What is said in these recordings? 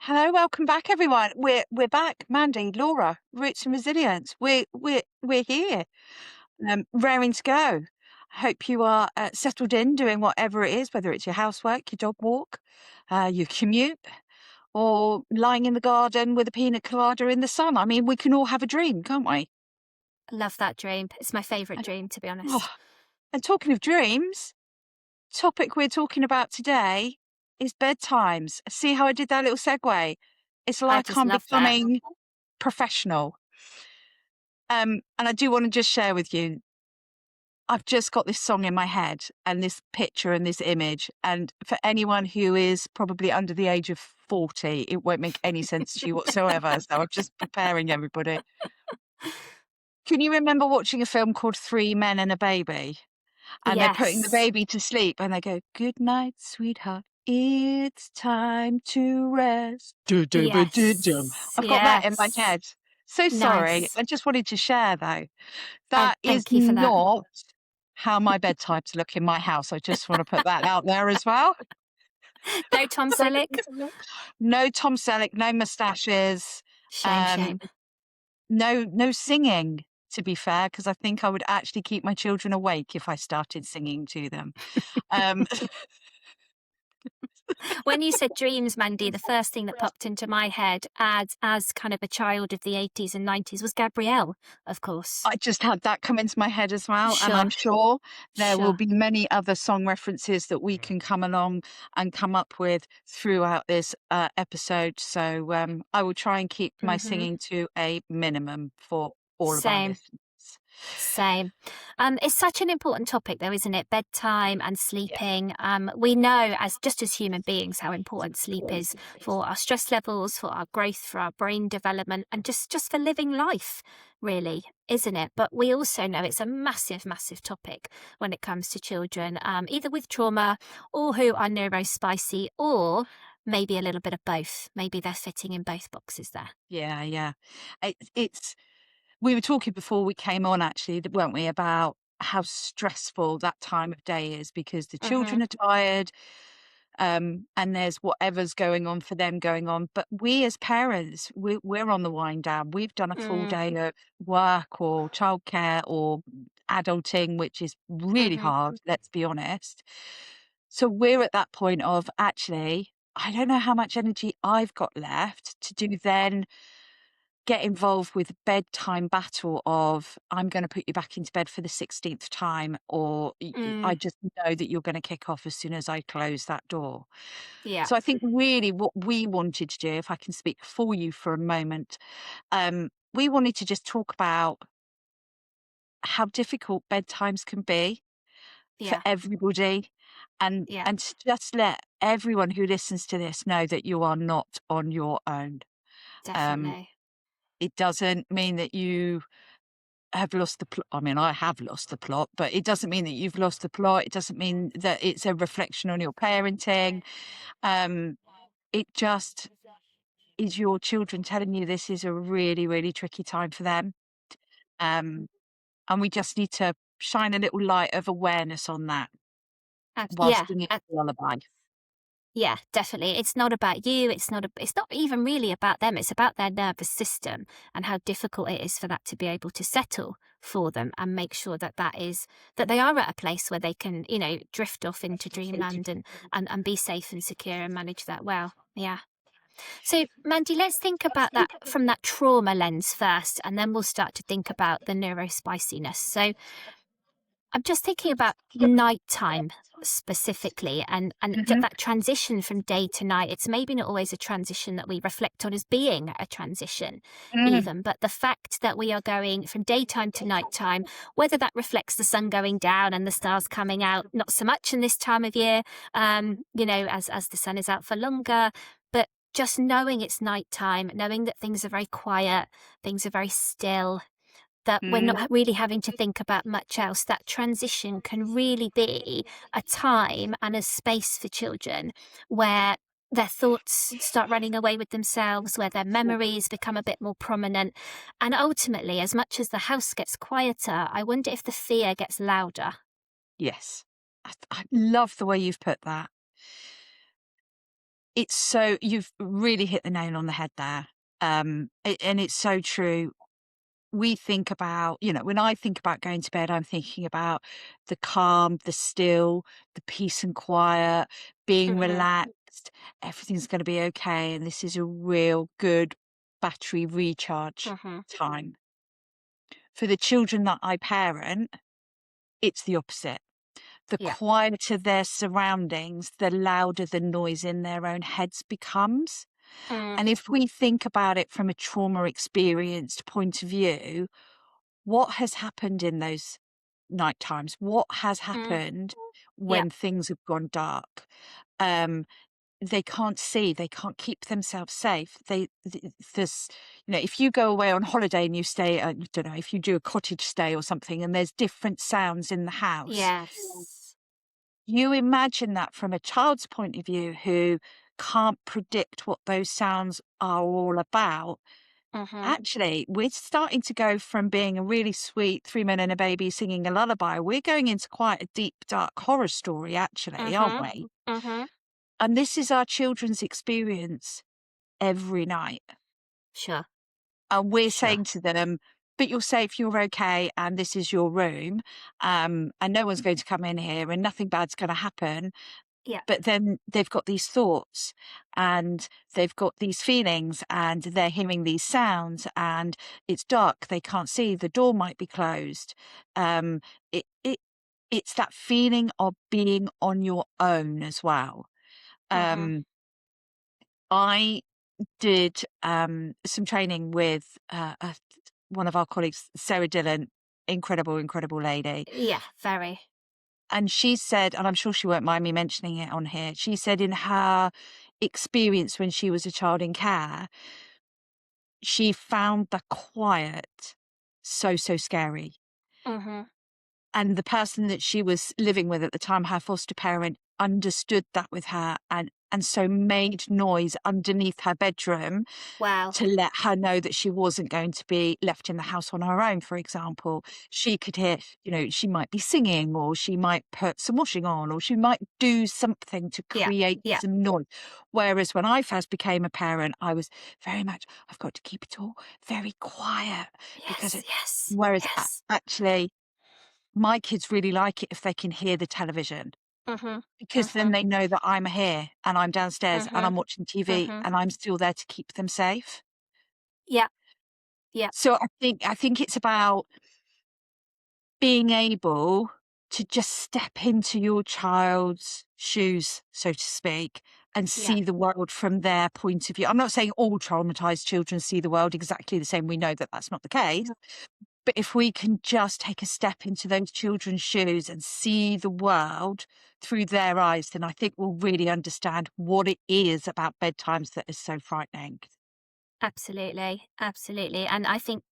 Hello, welcome back, everyone. We're back, Mandie, Laura, Roots and Resilience. We're here, raring to go. Hope you are settled in, doing whatever it is, whether it's your housework, your dog walk, your commute, or lying in the garden with a pina colada in the sun. I mean, we can all have a dream, can't we? Love that dream. It's my favourite And, dream, to be honest. oh, and talking of dreams, topic we're talking about today is bedtimes. See how I did that little segue? It's I like just I'm love that. becoming professional. And I do want to just share with you, I've just got this song in my head and this picture and this image. And for anyone who is probably under the age of 40, it won't make any sense to you whatsoever. So I'm just preparing everybody. Can you remember watching a film called Three Men and a Baby? And they're putting the Yes. baby to sleep and they go, "Good night, sweetheart. It's time to rest." Do-do-ba-do-dum. Yes. I've got that in my Yes. head. So sorry. Nice. I just wanted to share though. Oh, That is thank you for that. not how my bedtimes look in my house. I just want to put that out there as well. No Tom Selleck. No Tom Selleck, no moustaches, Shame, um, shame. no singing, to be fair, because I think I would actually keep my children awake if I started singing to them. Um, When you said dreams, Mandy, the first thing that popped into my head as kind of a child of the 80s and 90s was Gabrielle, of course. I just had that come into my head as well, and I'm Sure, sure there will sure. be many other song references that we can come along and come up with throughout this episode. So I will try and keep my Hmm. singing to a minimum for all of our Same. listeners. Same. It's such an important topic, though, isn't it? Bedtime and Yeah. sleeping. We know, as human beings, how important sleep is for our stress levels, for our growth, for our brain development, and just for living life, really, isn't it? But we also know it's a massive, massive topic when it comes to children, either with trauma or who are neurospicy, or maybe a little bit of both. Maybe they're fitting in both boxes there. Yeah, yeah. It's we were talking before we came on actually, weren't we, about how stressful that time of day is because the Hmm. children are tired, and there's whatever's going on for them going on. But we as parents, we're on the wind down. We've done a full Mm. day of work or childcare or adulting, which is really Hmm. hard, let's be honest. So we're at that point of actually, I don't know how much energy I've got left to do then get involved with the bedtime battle of I'm going to put you back into bed for the 16th time, or I Mm. just know that you're going to kick off as soon as I close that door. Yeah. So I think really what we wanted to do, if I can speak for you for a moment, we wanted to just talk about how difficult bedtimes can be for Yeah. everybody, Yeah. and to just let everyone who listens to this know that you are not on your own. Um, Definitely. it doesn't mean that you have lost the plot. I mean, I have lost the plot, but it doesn't mean that you've lost the plot. It doesn't mean that it's a reflection on your parenting. Um, it just is your children telling you this is a really, really tricky time for them. Um, and we just need to shine a little light of awareness on that while Yeah, singing a lullaby. yeah, definitely. It's not about you. It's not even really about them. It's about their nervous system and how difficult it is for that to be able to settle for them and make sure that that they are at a place where they can, drift off into dreamland and be safe and secure and manage that well. Yeah. So, Mandy, let's think about that from that trauma lens first, and then we'll start to think about the neurospiciness. So, I'm just thinking about nighttime specifically and Hmm. that transition from day to night. It's maybe not always a transition that we reflect on as being a transition, Mm. even, but the fact that we are going from daytime to nighttime, whether that reflects the sun going down and the stars coming out, not so much in this time of year, as the sun is out for longer, but just knowing it's nighttime, knowing that things are very quiet, things are very still, that we're Mm. not really having to think about much else. That transition can really be a time and a space for children where their thoughts start running away with themselves, where their memories become a bit more prominent. And ultimately, as much as the house gets quieter, I wonder if the fear gets louder. Yes. I love the way you've put that. you've really hit the nail on the head there. And it's so true. We think about, when I think about going to bed, I'm thinking about the calm, the still, the peace and quiet, being Mhm. relaxed. Everything's going to be okay. And this is a real good battery recharge Mhm. time. For the children that I parent, it's the opposite. The Yeah. quieter their surroundings, the louder the noise in their own heads becomes. Mm. And if we think about it from a trauma experienced point of view, what has happened in those night times? What has Mm. happened Yep. when things have gone dark? Um, they can't see, they can't keep themselves safe. There's, if you go away on holiday and you stay, I don't know, if you do a cottage stay or something, and there's different sounds in the house, Yes. you imagine that from a child's point of view who can't predict what those sounds are all about. Mhm. Actually, we're starting to go from being a really sweet 3 men and a baby singing a lullaby. We're going into quite a deep, dark horror story, actually, aren't Mhm. we? Mhm. And this is our children's experience every night. Sure. And we're Sure. saying to them, but you're safe, you're okay, and this is your room. And no one's going to come in here and nothing bad's going to happen. Yeah. But then they've got these thoughts and they've got these feelings and they're hearing these sounds and it's dark, they can't see, the door might be closed. Um, it's that feeling of being on your own as well. Mhm. Um, I did some training with one of our colleagues, Sarah Dillon, incredible, incredible lady. Yeah. Very. And she said, and I'm sure she won't mind me mentioning it on here, she said in her experience when she was a child in care, she found the quiet so, so scary. Mhm. And the person that she was living with at the time, her foster parent, understood that with her and so made noise underneath her bedroom Wow. to let her know that she wasn't going to be left in the house on her own, for example. She could hear, she might be singing or she might put some washing on or she might do something to Yeah. create Yeah. some noise. Whereas when I first became a parent, I was very much, I've got to keep it all very quiet because Yes. Yes. whereas Yes. actually my kids really like it if they can hear the television Mhm. because then Mhm. they know that I'm here and I'm downstairs and Mhm. I'm watching TV Mhm. and I'm still there to keep them safe. Yeah. Yeah. So I think it's about being able to just step into your child's shoes, so to speak, and Yeah. see the world from their point of view. I'm not saying all traumatized children see the world exactly the same. We know that that's not the case. But if we can just take a step into those children's shoes and see the world through their eyes, then I think we'll really understand what it is about bedtimes that is so frightening. Absolutely, absolutely, and I think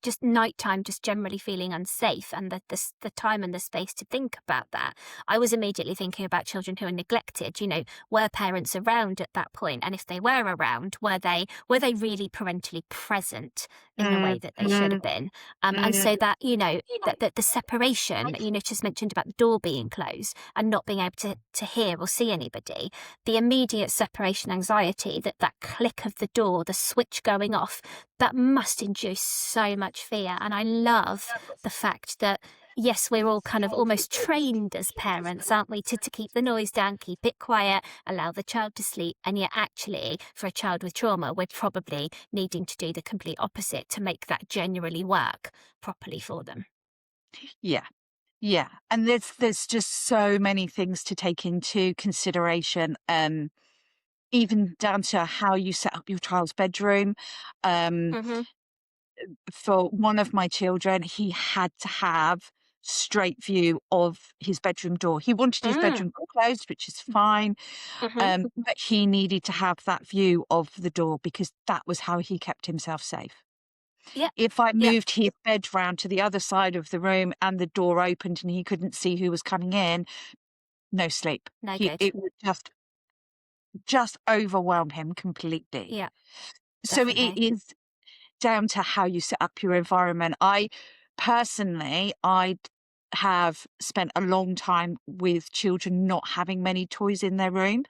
just nighttime, just generally feeling unsafe, and the time and the space to think about that. I was immediately thinking about children who are neglected. Were parents around at that point, and if they were around, were they really parentally present in the way Mm, that they should have mm, been? And mm. so that that the separation, just mentioned about the door being closed and not being able to hear or see anybody, the immediate separation anxiety, that click of the door, the switch going off, that must induce so much fear. And I love the fact that, yes, we're all kind of almost trained as parents, aren't we, to keep the noise down, keep it quiet, allow the child to sleep. And yet, actually, for a child with trauma, we're probably needing to do the complete opposite to make that genuinely work properly for them. Yeah. Yeah, and there's just so many things to take into consideration, even down to how you set up your child's bedroom. Um, Hmm. for one of my children, he had to have straight view of his bedroom door. He wanted his Mm. bedroom door closed, which is fine, Hmm. but he needed to have that view of the door because that was how he kept himself safe. Yep. If I Yep. moved his bed round to the other side of the room and the door opened and he couldn't see who was coming in, no sleep. No He good. it would just overwhelm him completely. Yeah, So it definitely. is down to how you set up your environment. I'd have spent a long time with children not having many toys in their room.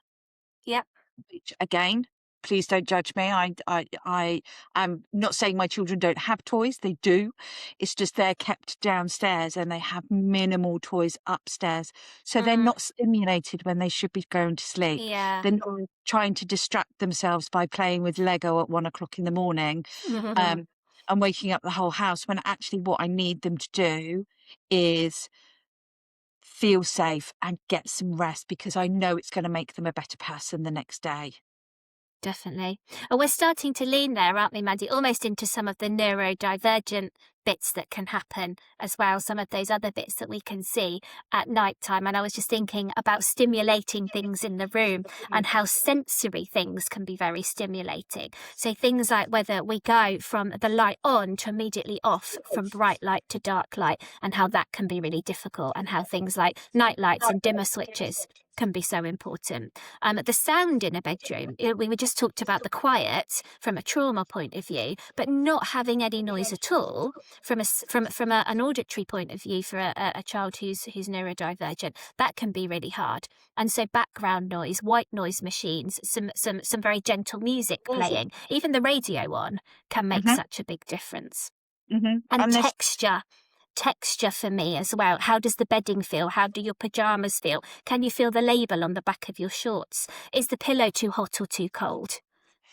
Yep. which again, please don't judge me. I am not saying my children don't have toys. They do. It's just they're kept downstairs and they have minimal toys upstairs. So they're Mm, not stimulated when they should be going to sleep. yeah. They're not trying to distract themselves by playing with Lego at 1 o'clock in the morning, um, and waking up the whole house when actually what I need them to do is feel safe and get some rest because I know it's going to make them a better person the next day. Definitely. And we're starting to lean there, aren't we, Maddie? Almost into some of the neurodivergent bits that can happen as well, some of those other bits that we can see at night time. And I was just thinking about stimulating things in the room and how sensory things can be very stimulating. So things like whether we go from the light on to immediately off, from bright light to dark light, and how that can be really difficult, and how things like night lights and dimmer switches can be so important. The sound in a bedroom, we just talked about the quiet from a trauma point of view, but not having any noise at all from an auditory point of view for a child who's neurodivergent, that can be really hard. And so background noise, white noise machines, some very gentle music playing, even the radio on, can make Mhm, such a big difference. mhm, And and this texture for me as well. How does the bedding feel? How do your pajamas feel? Can you feel the label on the back of your shorts? Is the pillow too hot or too cold?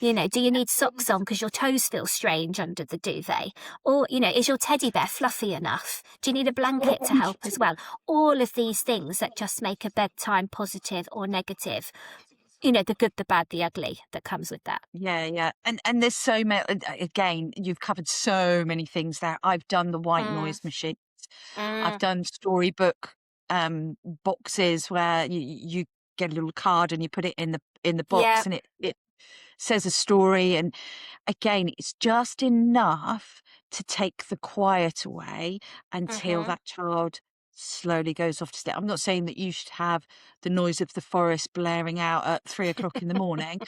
Do you need socks on because your toes feel strange under the duvet? Or, is your teddy bear fluffy enough? Do you need a blanket to help as well? All of these things that just make a bedtime positive or negative. The good, the bad, the ugly that comes with that. Yeah, yeah, and there's so many again, you've covered so many things there. I've done the white Mm, noise machines. I've mm, done storybook, boxes where you get a little card and you put it in the yeah. box and it says a story, and again, it's just enough to take the quiet away until Mm-hmm. that child slowly goes off to sleep. I'm not saying that you should have the noise of the forest blaring out at 3 o'clock in the morning.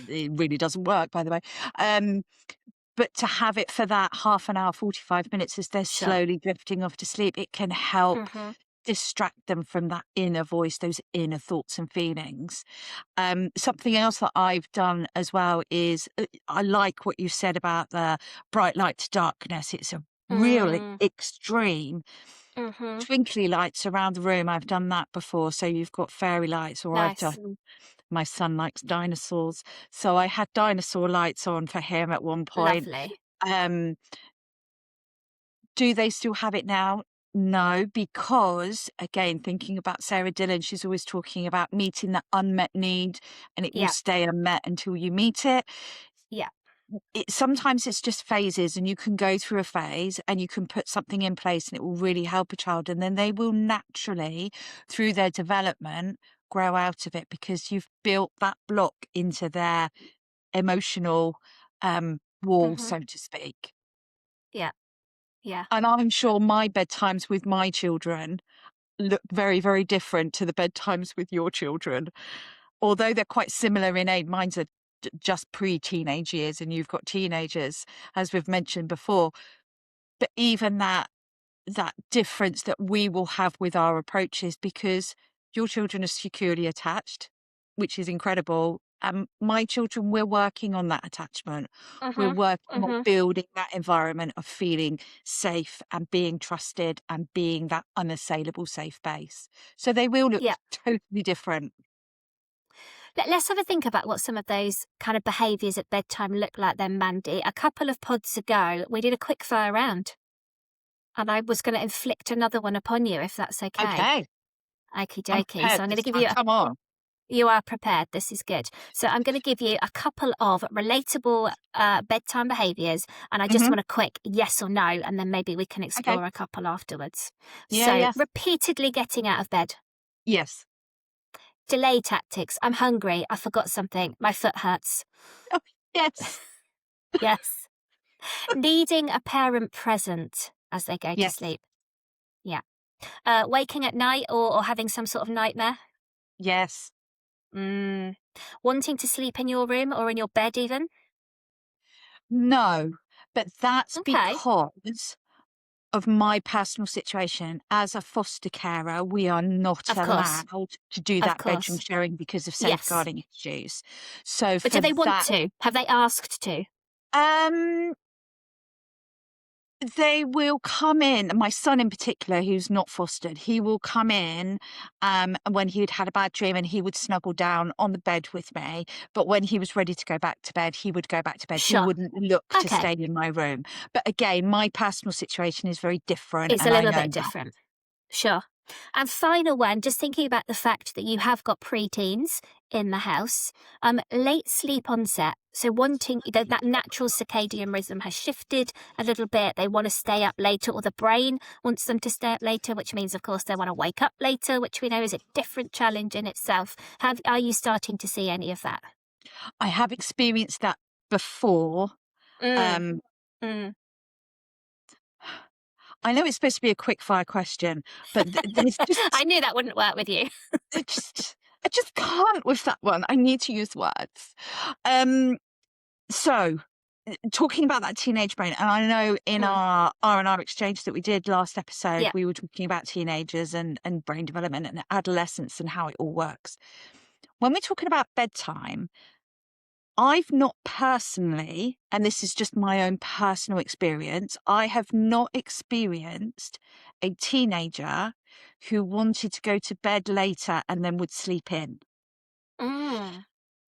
It really doesn't work, by the way. Um, but to have it for that half an hour, 45 minutes as they're Sure. slowly drifting off to sleep, it can help Mm-hmm. distract them from that inner voice, those inner thoughts and feelings. Something else that I've done as well is I like what you said about the bright light to darkness. It's a really Mm, extreme. mm-hmm. Twinkly lights around the room. I've done that before. So you've got fairy lights, or I've done. Nice. My son likes dinosaurs, so I had dinosaur lights on for him at one point. Lovely. Um, do they still have it now? No, because again, thinking about Sarah Dillon, she's always talking about meeting that unmet need and it will Yeah. stay unmet until you meet it. Yeah. Sometimes it's just phases and you can go through a phase and you can put something in place and it will really help a child. And then they will naturally, through their development, grow out of it because you've built that block into their emotional wall, Mm-hmm. so to speak. Yeah. Yeah. And I'm sure my bedtimes with my children look very, very different to the bedtimes with your children. Although they're quite similar in age, mine's are just pre-teenage years and you've got teenagers, as we've mentioned before. But even that difference that we will have with our approaches, because your children are securely attached, which is incredible. My children, we're working on that attachment. We're Mm-hmm. working on Mm-hmm. building that environment of feeling safe and being trusted and being that unassailable safe base. So they will look Yeah. totally different. Let's have a think about what some of those kind of behaviours at bedtime look like then, Mandy. A couple of pods ago, we did a quick fire round, and I was going to inflict another one upon you, if that's okay. Okay, Okie I'm dokie. prepared So I'm going to this give time. you Come on. you are prepared. This is good. So I'm going to give you a couple of relatable bedtime behaviours, and I just Hmm. want a quick yes or no, and then maybe we can Okay. explore a couple afterwards. Yeah, So yeah. repeatedly getting out of bed. Yes. Delay tactics. I'm hungry. I forgot something. My foot hurts. Oh, yes. Yes. Needing a parent present as they go to Yes. sleep. Yeah. Waking at night or having some sort of nightmare. Yes. Mm. Wanting to sleep in your room or in your bed, even. No, but that's Okay. because of my personal situation as a foster carer, we are not Of course. allowed to do Of that bedroom course. sharing because of Yes. safeguarding issues. So But do for they want that, to? Have they asked to? um, they will come in. My son in particular, who's not fostered, he will come in when he'd had a bad dream and he would snuggle down on the bed with me. But when he was ready to go back to bed, he would go back to bed. He Sure. wouldn't look to Okay. stay in my room. But again, my personal situation is very different, It's a and I little know bit that. different. Sure. And final one, just thinking about the fact that you have got preteens in the house, late sleep onset. So wanting that natural circadian rhythm has shifted a little bit. They want to stay up later, or the brain wants them to stay up later, which means, of course, they want to wake up later, which we know is a different challenge in itself. Are you starting to see any of that? I have experienced that before. Mm, Um, mm. I know it's supposed to be a quick fire question, but there's I just knew that wouldn't work with you. I just I just can't with that one. I need to use words. Um, so talking about that teenage brain, and I know in Mm, our R&R exchange that we did last episode, yeah. we were talking about teenagers and brain development and adolescence and how it all works. When we're talking about bedtime, I've not personally, and this is just my own personal experience, I have not experienced a teenager who wanted to go to bed later and then would sleep in. Mm,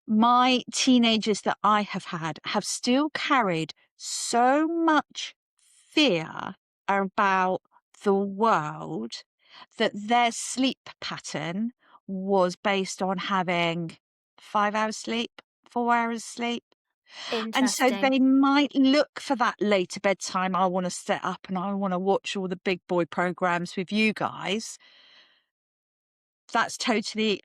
My teenagers that I have had have still carried so much fear about the world that their sleep pattern was based on having 5 hours sleep, 4 hours sleep. And so interesting. they might look for that later bedtime. I want to sit up and I want to watch all the big boy programs with you guys. That's totally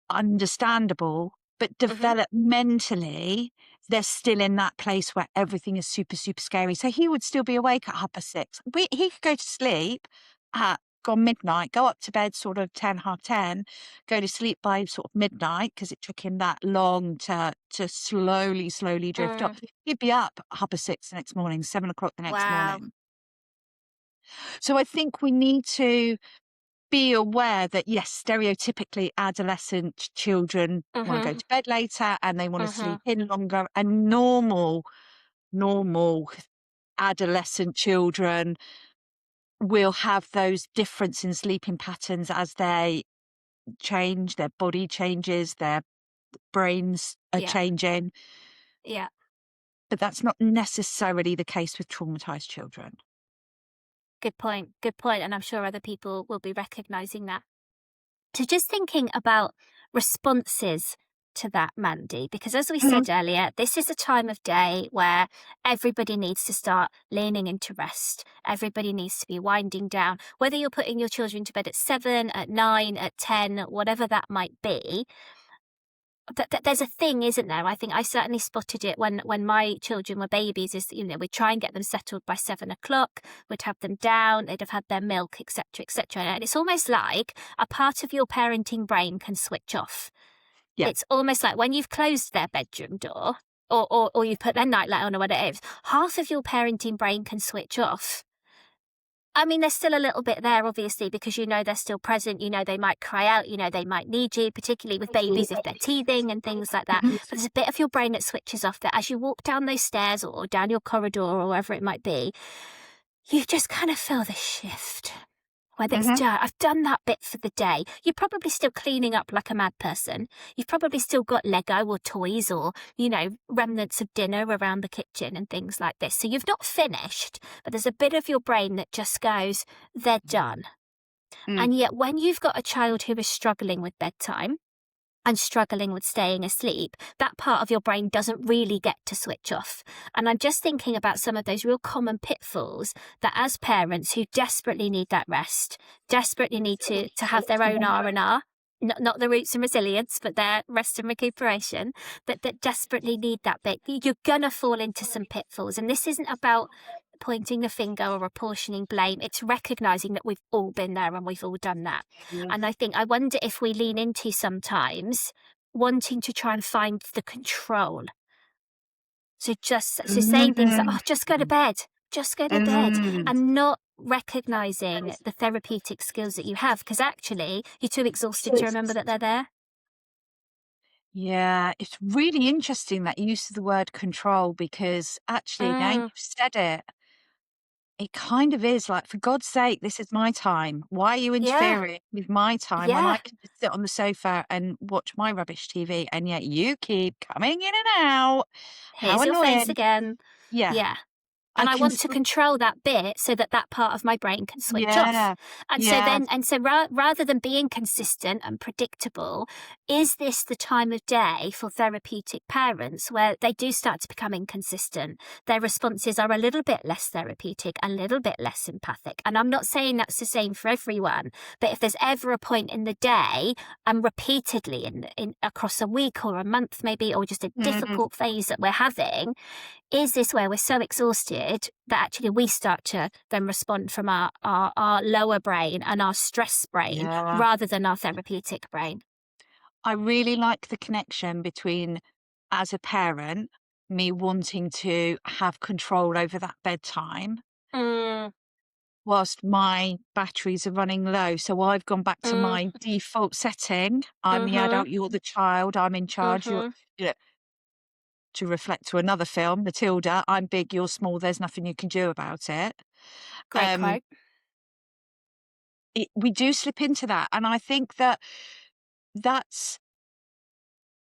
understandable. But Hmm. developmentally, they're still in that place where everything is super, super scary. So he would still be awake at 6:30. He could go to sleep at gone midnight, go up to bed sort of 10, half 10, go to sleep by sort of midnight because it took him that long to slowly drift off. Mm, He'd be up at 6:30 the next morning, 7 o'clock the next wow. morning. So I think we need to be aware that, yes, stereotypically adolescent children want to go Hmm. to bed later and they want to Hmm. sleep in longer, and normal adolescent children will have those difference in sleeping patterns as they change, their body changes, their brains are Yeah. changing. Yeah. But that's not necessarily the case with traumatized children. Good point. Good point. And I'm sure other people will be recognizing that. So just thinking about responses to that, Mandy, because as we Mhm. said earlier, this is a time of day where everybody needs to start leaning into rest. Everybody needs to be winding down, whether you're putting your children to bed at 7, at 9, at 10, whatever that might be. There's a thing, isn't there? I think I certainly spotted it when my children were babies. Is we'd try and get them settled by 7 o'clock. We'd have them down. They'd have had their milk, etc., etc. And it's almost like a part of your parenting brain can switch off. Yeah. It's almost like when you've closed their bedroom door, or you've put their nightlight on, or whatever it is. Half of your parenting brain can switch off. I mean, there's still a little bit there, obviously, because they're still present. They might cry out. They might need you, particularly with babies if they're teething and things like that. Mhm. But there's a bit of your brain that switches off that as you walk down those stairs or down your corridor or wherever it might be, you just kind of feel the shift. Whether it's Mhm. I've done that bit for the day. You're probably still cleaning up like a mad person. You've probably still got Lego or toys or, remnants of dinner around the kitchen and things like this. So you've not finished, but there's a bit of your brain that just goes, they're done. Mm. And yet when you've got a child who is struggling with bedtime, and struggling with staying asleep, that part of your brain doesn't really get to switch off. And I'm just thinking about some of those real common pitfalls that as parents who desperately need that rest, desperately need to have their own R&R, not the roots and resilience, but their rest and recuperation, that desperately need that bit. You're going to fall into some pitfalls. And this isn't about pointing the finger or apportioning blame. It's recognizing that we've all been there and we've all done that. And I wonder if we lean into sometimes wanting to try and find the control. So saying things like, Mhm. oh, just go to bed. Just go to bed, Mm. and not recognizing the therapeutic skills that you have, because actually you're too exhausted to remember that they're there. Yeah, it's really interesting that use of the word control because actually, now you've Mm, said it, it kind of is like, for God's sake, this is my time. Why are you yeah, interfering with my time when I yeah. can just sit on the sofa and watch my rubbish TV? And yet you keep coming in and out. How Here's your face annoying. again. Yeah, Yeah. I And I can want to see. control that bit so that that part of my brain can switch off. Yeah, And so yeah, then, rather than being consistent and predictable, is this the time of day for therapeutic parents where they do start to become inconsistent? Their responses are a little bit less therapeutic, a little bit less empathic. And I'm not saying that's the same for everyone, but if there's ever a point in the day and repeatedly in across a week or a month maybe, or just a mm, difficult phase that we're having, is this where we're so exhausted that actually we start to then respond from our lower brain and our stress brain yeah. rather than our therapeutic brain? I really like the connection between, as a parent, me wanting to have control over that bedtime Mm, whilst my batteries are running low. So I've gone back to mm, my default setting. I'm the mhm, adult, you're the child, I'm in charge, mhm. you know, to reflect to another film, Matilda, I'm big, you're small, there's nothing you can do about it. Great Um, quote. we do slip into that. And I think that that's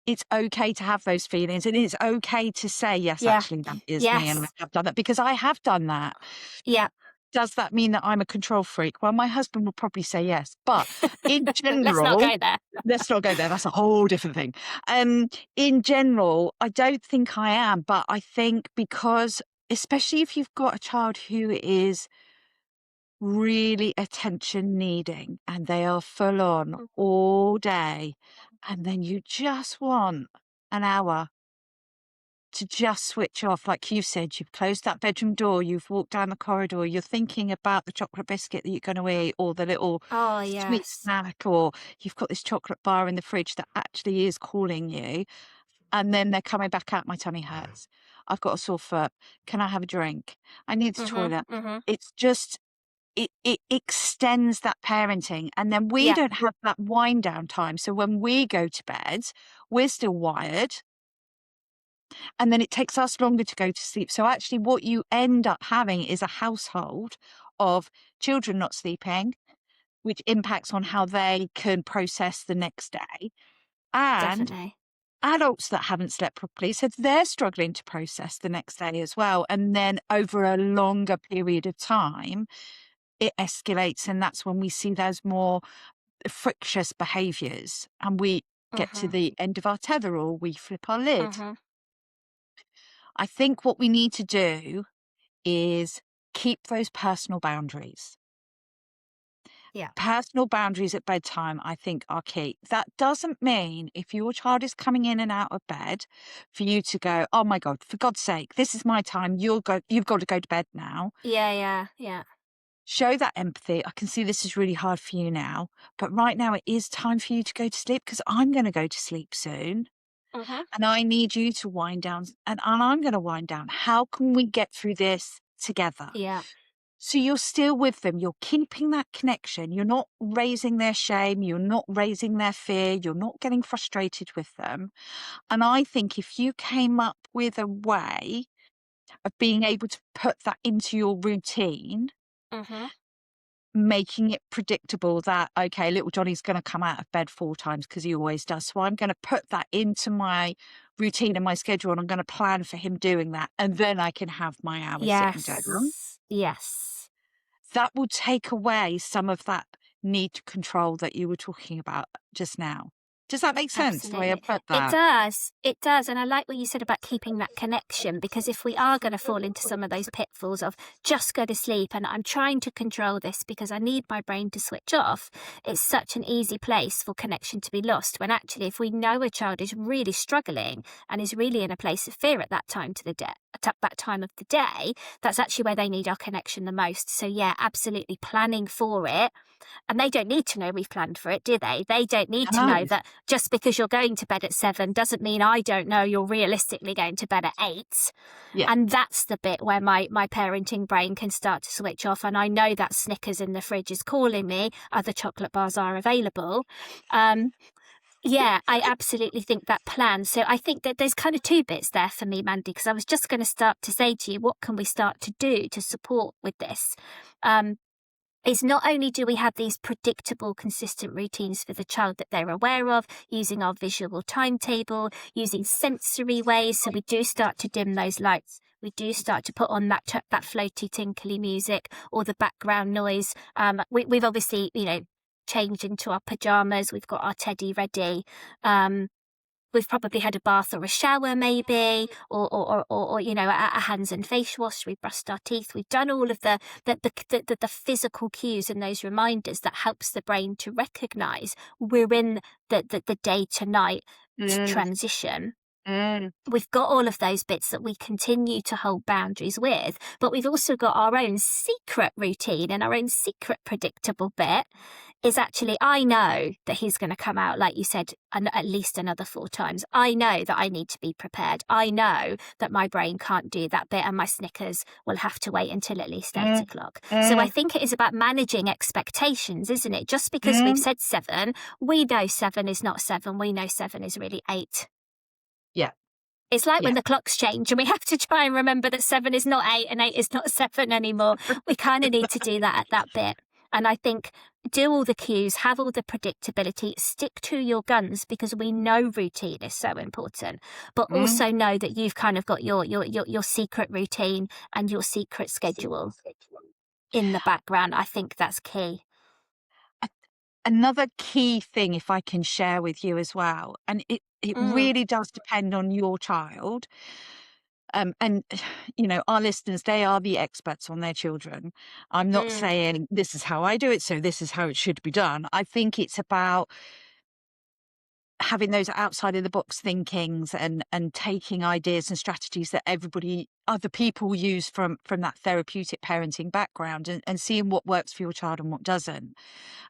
it's okay to have those feelings, and it's okay to say, "Yes, Yeah. actually, that is me, and I Yes. have done that," because I have done that. Yeah. Does that mean that I'm a control freak? Well, my husband would probably say yes, but in Let's not general, go there. let's not go there, that's a whole different thing. In general, I don't think I am, but I think because especially if you've got a child who is really attention needing and they are full on Mhm. all day, and then you just want an hour to just switch off. Like you said, you've closed that bedroom door, you've walked down the corridor, you're thinking about the chocolate biscuit that you're going to eat or the little Oh, sweet yes. snack, or you've got this chocolate bar in the fridge that actually is calling you. And then they're coming back out, my tummy hurts. I've got a sore foot. Can I have a drink? I need the Mhm, toilet. mhm. It's just, it extends that parenting. And then we Yeah. don't have that wind down time. So when we go to bed, we're still wired, and then it takes us longer to go to sleep. So actually what you end up having is a household of children not sleeping, which impacts on how they can process the next day, and Definitely. adults that haven't slept properly. So they're struggling to process the next day as well. And then over a longer period of time, it escalates. And that's when we see those more frictious behaviors and we get to Mhm, the end of our tether or we flip our lid. mhm. I think what we need to do is keep those personal boundaries. Yeah. Personal boundaries at bedtime, I think, are key. That doesn't mean if your child is coming in and out of bed for you to go, "Oh my God, for God's sake, this is my time. You've got to go to bed now." Yeah, yeah, yeah. Show that empathy. I can see this is really hard for you now, but right now it is time for you to go to sleep because I'm going to go to sleep soon Mhm. and I need you to wind down and I'm going to wind down. How can we get through this together? Yeah. So you're still with them. You're keeping that connection. You're not raising their shame. You're not raising their fear. You're not getting frustrated with them. And I think if you came up with a way of being able to put that into your routine, Mhm. making it predictable that, okay, little Johnny's going to come out of bed 4 times because he always does. So I'm going to put that into my routine and my schedule and I'm going to plan for him doing that. And then I can have my hours sitting down. Yes. Yes. That will take away some of that need to control that you were talking about just now. Does that make sense the way I Absolutely. put It that? does. It does. And I like what you said about keeping that connection, because if we are going to fall into some of those pitfalls of just go to sleep and I'm trying to control this because I need my brain to switch off, it's such an easy place for connection to be lost. When actually, if we know a child is really struggling and is really in a place of fear at that time that time of the day, that's actually where they need our connection the most. So yeah, absolutely planning for it. And they don't need to know we've planned for it, do they? They don't need to No. know that just because you're going to bed at 7 doesn't mean I don't know you're realistically going to bed at 8. Yeah. And that's the bit where my parenting brain can start to switch off. And I know that Snickers in the fridge is calling me. Other chocolate bars are available. Yeah, I absolutely think that plan. So I think that there's kind of two bits there for me, Mandie, because I was just going to start to say to you, what can we start to do to support with this? Is not only do we have these predictable, consistent routines for the child that they're aware of, using our visual timetable, using sensory ways, so we do start to dim those lights. We do start to put on that floaty, tinkly music or the background noise. We've obviously, changed into our pajamas. We've got our teddy ready. We've probably had a bath or a shower, maybe, or a hands and face wash. We've brushed our teeth. We've done all of the physical cues and those reminders that helps the brain to recognise we're in the day to night Mm, transition. mm. We've got all of those bits that we continue to hold boundaries with, but we've also got our own secret routine, and our own secret predictable bit is actually, I know that he's going to come out, like you said, at least another 4 times. I know that I need to be prepared. I know that my brain can't do that bit, and my Snickers will have to wait until at least 8 Mm, o'clock. So I mm, think it is about managing expectations, isn't it? Just because we've mm. said 7, we know 7 is not 7. We know 7 is really 8. Yeah, It's like yeah. when the clocks change and we have to try and remember that 7 is not 8 and 8 is not 7 anymore. We kind of need to do that at that bit. And I think do all the cues, have all the predictability, stick to your guns, because we know routine is so important. But Mm. also know that you've kind of got your secret routine and your secret schedule in the background. I think that's key. A- Another key thing, if I can share with you as well, and it Mm, really does depend on your child. And our listeners, they are the experts on their children. I'm not mm, saying this is how I do it, so this is how it should be done. I think it's about having those outside of the box thinkings and taking ideas and strategies that other people use from that therapeutic parenting background, and seeing what works for your child and what doesn't.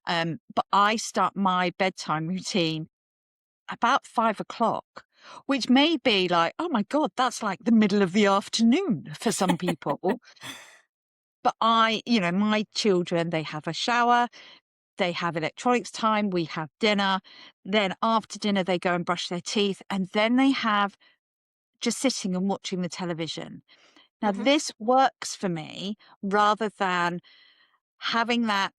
But I start my bedtime routine about 5 o'clock, which may be like, oh my God, that's like the middle of the afternoon for some people. But my children, they have a shower, they have electronics time, we have dinner. Then after dinner, they go and brush their teeth, and then they have just sitting and watching the television. Now, hmm. this works for me rather than having that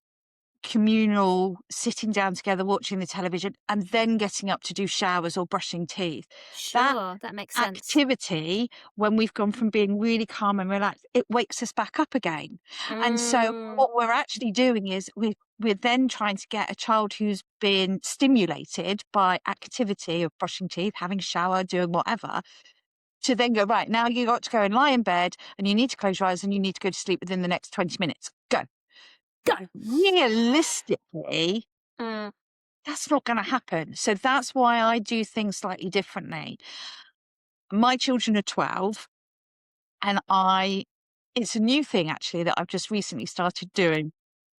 communal sitting down together watching the television and then getting up to do showers or brushing teeth. That Sure, that makes sense. activity, when we've gone from being really calm and relaxed, it wakes us back up again. And so Mm, what we're actually doing is we're then trying to get a child who's been stimulated by activity of brushing teeth, having a shower, doing whatever, to then go, right, now you got to go and lie in bed and you need to close your eyes and you need to go to sleep within the next 20 minutes. Go. But go. realistically, Mm, that's not going to happen. So that's why I do things slightly differently. My children are 12, and it's a new thing actually that I've just recently started doing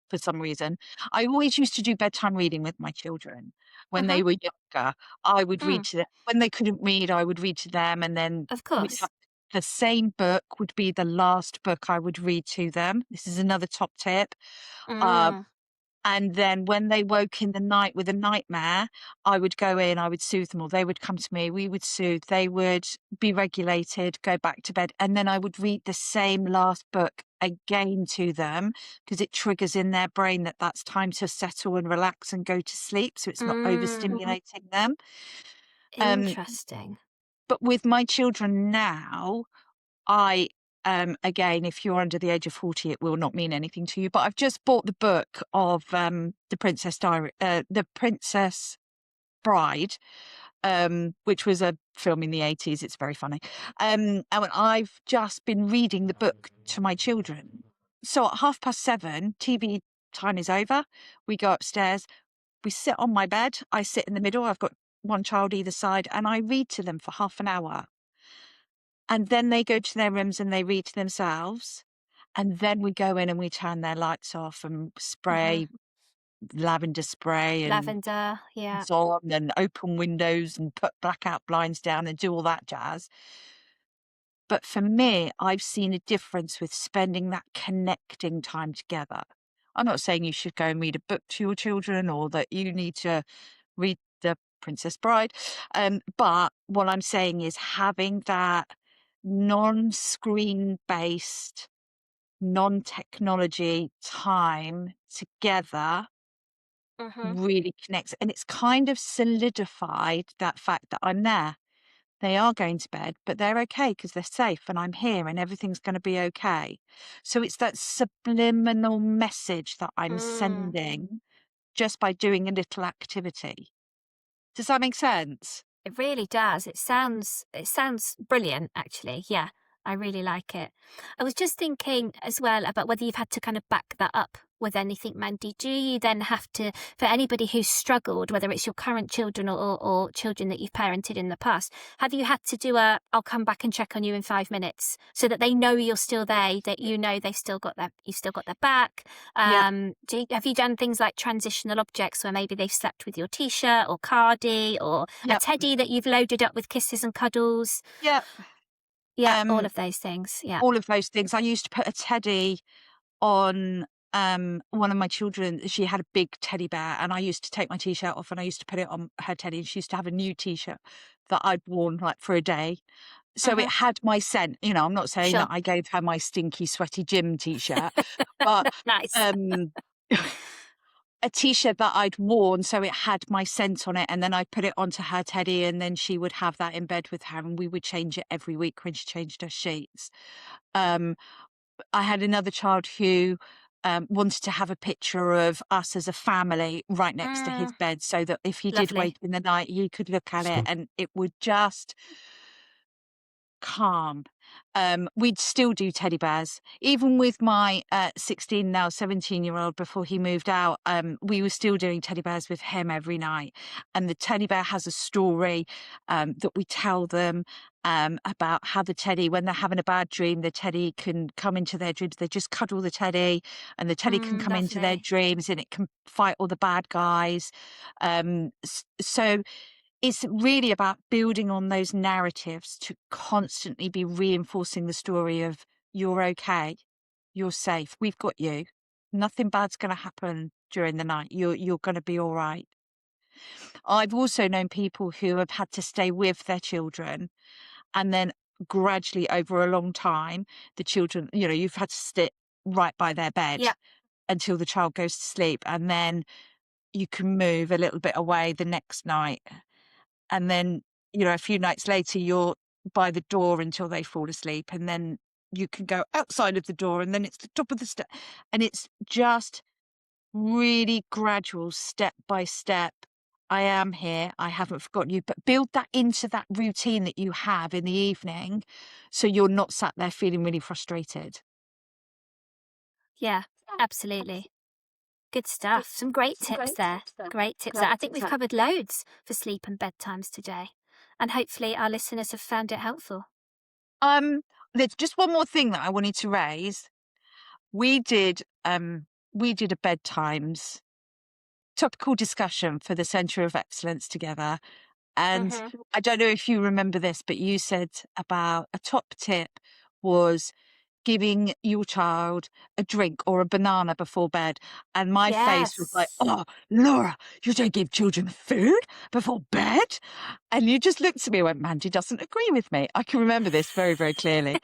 for some reason. I always used to do bedtime reading with my children when uh-huh. they were younger. I would read Mm, to them. When they couldn't read, I would read to them. And then of we'd course. have the same book would be the last book I would read to them. This is another top tip. Uh, Mm, And then when they woke in the night with a nightmare, I would go in, I would soothe them, or they would come to me, we would soothe, they would be regulated, go back to bed. And then I would read the same last book again to them, because it triggers in their brain that that's time to settle and relax and go to sleep. So it's not mm, overstimulating them. Um, interesting. but with my children now, I again, if you're under the age of 40, it will not mean anything to you. But I've just bought the book of The Princess Bride, which was a film in the 80s. It's very funny. And I've just been reading the book to my children. So at 7:30, TV time is over. We go upstairs. We sit on my bed. I sit in the middle. I've got one child either side, and I read to them for half an hour. and then they go to their rooms and they read to themselves. And then we go in and we turn their lights off and Hmm. spray lavender spray and Lavender, yeah. so on, and open windows and put blackout blinds down and do all that jazz. But for me, I've seen a difference with spending that connecting time together. I'm not saying you should go and read a book to your children or that you need to read The Princess Bride. But what I'm saying is having that non-screen based, non-technology time together Hmm. really connects. And it's kind of solidified that fact that I'm there. They are going to bed, but they're okay because they're safe and I'm here and everything's going to be okay. So it's that subliminal message that I'm Mm. sending just by doing a little activity. Does that make sense? It really does. It sounds brilliant, actually. Yeah, I really like it. I was just thinking as well about whether you've had to kind of back that up with anything, Mandy. Do you then have to, for anybody who's struggled, whether it's your current children or children that you've parented in the past, have you had to do a I'll come back and check on you in 5 minutes so that they know you're still there, that you know you've still got their back? Yeah. Have you done things like transitional objects where maybe they've slept with your t-shirt or cardi or a Yeah. teddy that you've loaded up with kisses and cuddles? Yeah. Yeah, all Um, of those things. Yeah. all of those things. I used to put a teddy on one of my children. She had a big teddy bear and I used to take my t-shirt off and I used to put it on her teddy and she used to have a new t-shirt that I'd worn like for a day. So it Hmm. had my scent. I'm not saying that Sure. I gave her my stinky, sweaty gym t-shirt, but Nice. um a t-shirt that I'd worn, so it had my scent on it, and then I'd put it onto her teddy, and then she would have that in bed with her, and we would change it every week when she changed her sheets. Um, I had another child who wanted to have a picture of us as a family right next to his Mm, bed, so that if he did lovely. wake in the night, he could look at it, and it would just calm. We'd still do teddy bears. Even with my 16, now 17-year-old, before he moved out, we were still doing teddy bears with him every night. And the teddy bear has a story that we tell them about how the teddy, when they're having a bad dream, the teddy can come into their dreams. They just cuddle the teddy, and the teddy can come into their Lovely. dreams and it can fight all the bad guys. So it's really about building on those narratives to constantly be reinforcing the story of you're okay, you're safe, we've got you. Nothing bad's going to happen during the night. You're going to be all right. I've also known people who have had to stay with their children and then gradually over a long time, the children, you've had to sit right by their bed Yeah. until the child goes to sleep, and then you can move a little bit away the next night. And then, a few nights later, you're by the door until they fall asleep. And then you can go outside of the door and then it's the top of the step. And it's just really gradual, step by step. I am here. I haven't forgotten you, but build that into that routine that you have in the evening. So you're not sat there feeling really frustrated. Yeah, absolutely. Good stuff. Some great tips there. Great tips there. I think we've covered loads for sleep and bedtimes today. And hopefully our listeners have found it helpful. Um, there's just one more thing that I wanted to raise. We did, we did a bedtimes topical discussion for the Centre of Excellence together. And Hmm. I don't know if you remember this, but you said about a top tip was giving your child a drink or a banana before bed. And my face was like, Yes. oh, Laura, you don't give children food before bed? And you just looked at me and went, Mandy doesn't agree with me. I can remember this very, very clearly.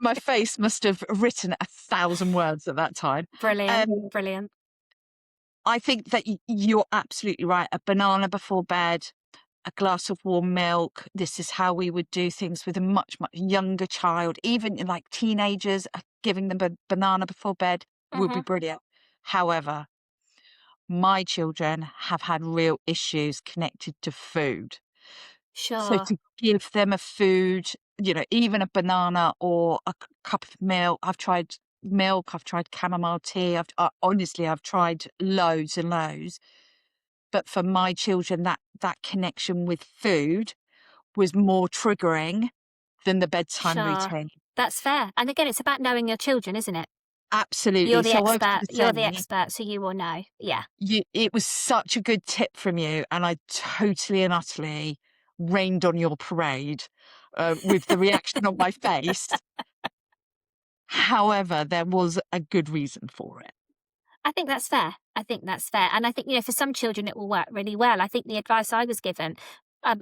My face must have written 1,000 words at that time. Brilliant. Um, Brilliant. I think that you're absolutely right. A banana before bed, a glass of warm milk. This is how we would do things with a much, much younger child. Even like teenagers, giving them a banana before bed would be Hmm. brilliant. However, my children have had real issues connected to food. So Sure. to give them a food, even a banana or a cup of milk. I've tried milk, I've tried chamomile tea. Honestly, I've tried loads and loads. But for my children, that connection with food was more triggering than the bedtime Sure. routine. That's fair. And again, it's about knowing your children, isn't it? Absolutely. You're the So I was expert. gonna You're the say, expert, so you will know. Yeah. it was such a good tip from you, and I totally and utterly rained on your parade, with the reaction on my face. However, there was a good reason for it. I think that's fair. I think that's fair. And I think, for some children, it will work really well. I think the advice I was given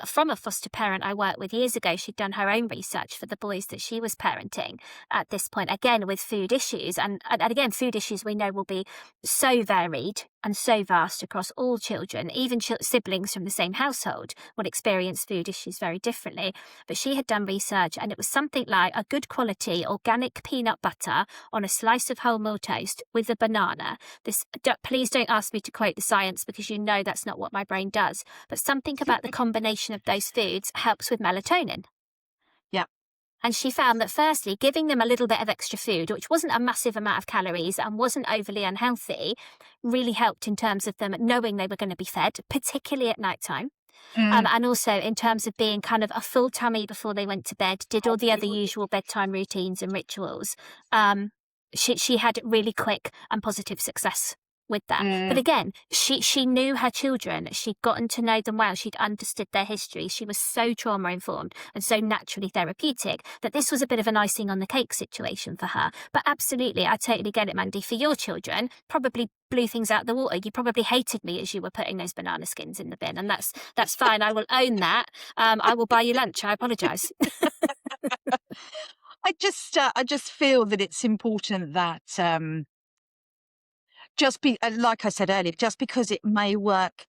from a foster parent I worked with years ago, she'd done her own research for the boys that she was parenting at this point, again, with food issues. And again, food issues we know will be so varied and so vast across all children. Even siblings from the same household will experience food issues very differently. But she had done research, and it was something like a good quality organic peanut butter on a slice of wholemeal toast with a banana. Please don't ask me to quote the science, because that's not what my brain does. But something about the combination of those foods helps with melatonin. Yeah. And she found that, firstly, giving them a little bit of extra food, which wasn't a massive amount of calories and wasn't overly unhealthy, really helped in terms of them knowing they were going to be fed, particularly at night time. Mm. And also in terms of being kind of a full tummy before they went to bed, did all the other usual bedtime routines and rituals. She had really quick and positive success with that. But Mm. again, she knew her children. She'd gotten to know them well. She'd understood their history. She was so trauma informed and so naturally therapeutic that this was a bit of an icing on the cake situation for her. But absolutely, I totally get it, Mandie. For your children, probably blew things out the water. You probably hated me as you were putting those banana skins in the bin, and that's fine. I will own that. I will buy you lunch. I apologise. I just feel that it's important that, like I said earlier, just because it may work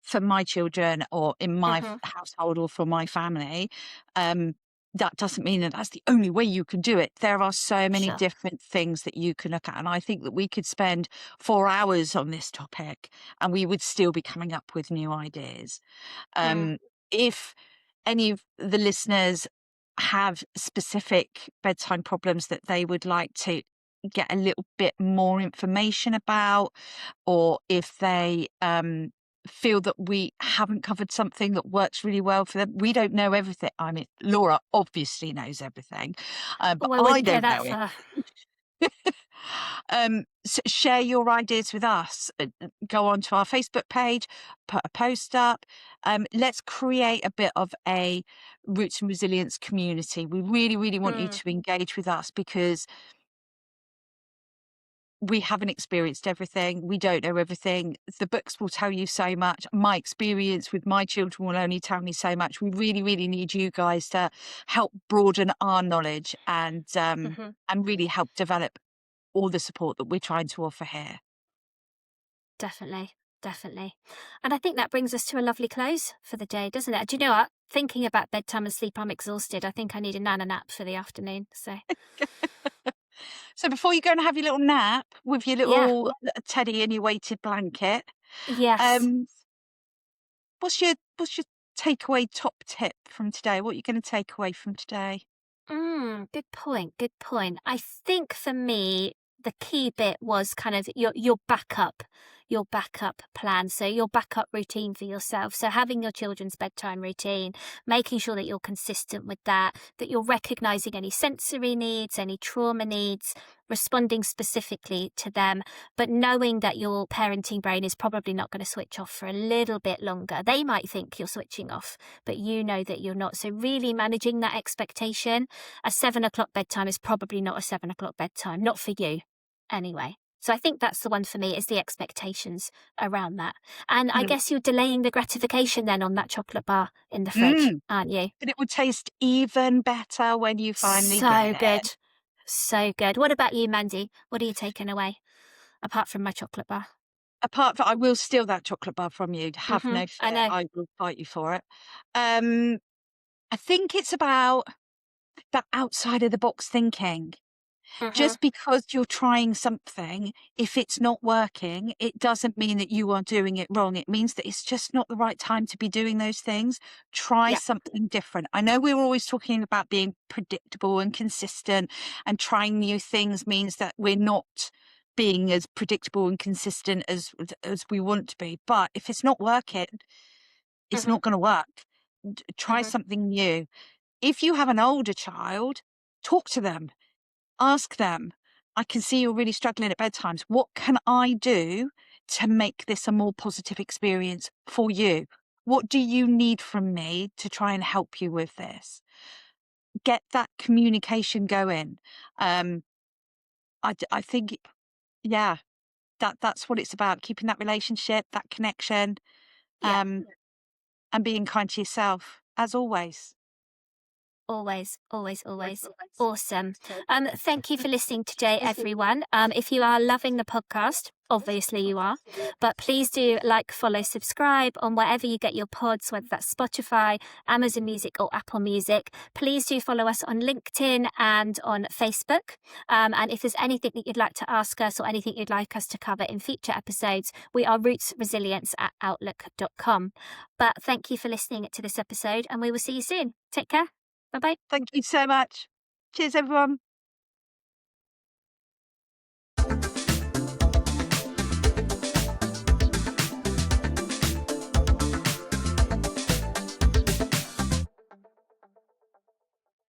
for my children or in my Hmm. household or for my family, that doesn't mean that that's the only way you can do it. There are so many Sure. different things that you can look at. And I think that we could spend 4 hours on this topic and we would still be coming up with new ideas. Mm. If any of the listeners have specific bedtime problems that they would like to get a little bit more information about, or if they feel that we haven't covered something that works really well for them. We don't know everything. I mean, Laura obviously knows everything, but Oh, I I wouldn't go don't that know it. far. So share your ideas with us. Go onto our Facebook page, put a post up. Let's create a bit of a Roots and Resilience community. We really, really want you Mm. to engage with us because we haven't experienced everything. We don't know everything. The books will tell you so much. My experience with my children will only tell me so much. We really, really need you guys to help broaden our knowledge Hmm. and really help develop all the support that we're trying to offer here. Definitely, definitely. And I think that brings us to a lovely close for the day, doesn't it? Do you know what? Thinking about bedtime and sleep, I'm exhausted. I think I need a nana nap for the afternoon. So, So before you go and have your little nap with your yeah, little teddy and your weighted blanket, yes. um, what's your takeaway top tip from today? What are you going to take away from today? Good point. Good point. I think for me, the key bit was kind of your backup plan. So your backup routine for yourself. So having your children's bedtime routine, making sure that you're consistent with that you're recognizing any sensory needs, any trauma needs, responding specifically to them, but knowing that your parenting brain is probably not going to switch off for a little bit longer. They might think you're switching off, but you know that you're not. So really managing that expectation. A 7 o'clock bedtime is probably not a 7 o'clock bedtime, not for you anyway. So I think that's the one for me, is the expectations around that. And I Mm. guess you're delaying the gratification then on that chocolate bar in the fridge, Mm. aren't you? And it will taste even better when you finally get So it. good. So good. What about you, Mandy? What are you taking away apart from my chocolate bar? Apart from, I will steal that chocolate bar from you. Have no I fear. know. I will fight you for it. Um, I think it's about that outside of the box thinking. Hmm. Just because you're trying something, if it's not working, it doesn't mean that you are doing it wrong. It means that it's just not the right time to be doing those things. Try Yeah. something different. I know we're always talking about being predictable and consistent, and trying new things means that we're not being as predictable and consistent as we want to be. But if it's not working, it's Hmm. not going to work. Try Hmm. something new. if you have an older child, talk to them, ask them, I can see you're really struggling at bedtimes. What can I do to make this a more positive experience for you? What do you need from me to try and help you with this? Get that communication going. I think, yeah, that's what it's about, keeping that relationship, that connection, Yeah. and being kind to yourself, as always. Always, always, always. Awesome. Thank you for listening today, everyone. If you are loving the podcast, obviously you are, but please do like, follow, subscribe on wherever you get your pods, whether that's Spotify, Amazon Music, or Apple Music. Please do follow us on LinkedIn and on Facebook. And if there's anything that you'd like to ask us or anything you'd like us to cover in future episodes, we are rootsresilience@outlook.com. But thank you for listening to this episode, and we will see you soon. Take care. Bye-bye. Thank you so much. Cheers, everyone.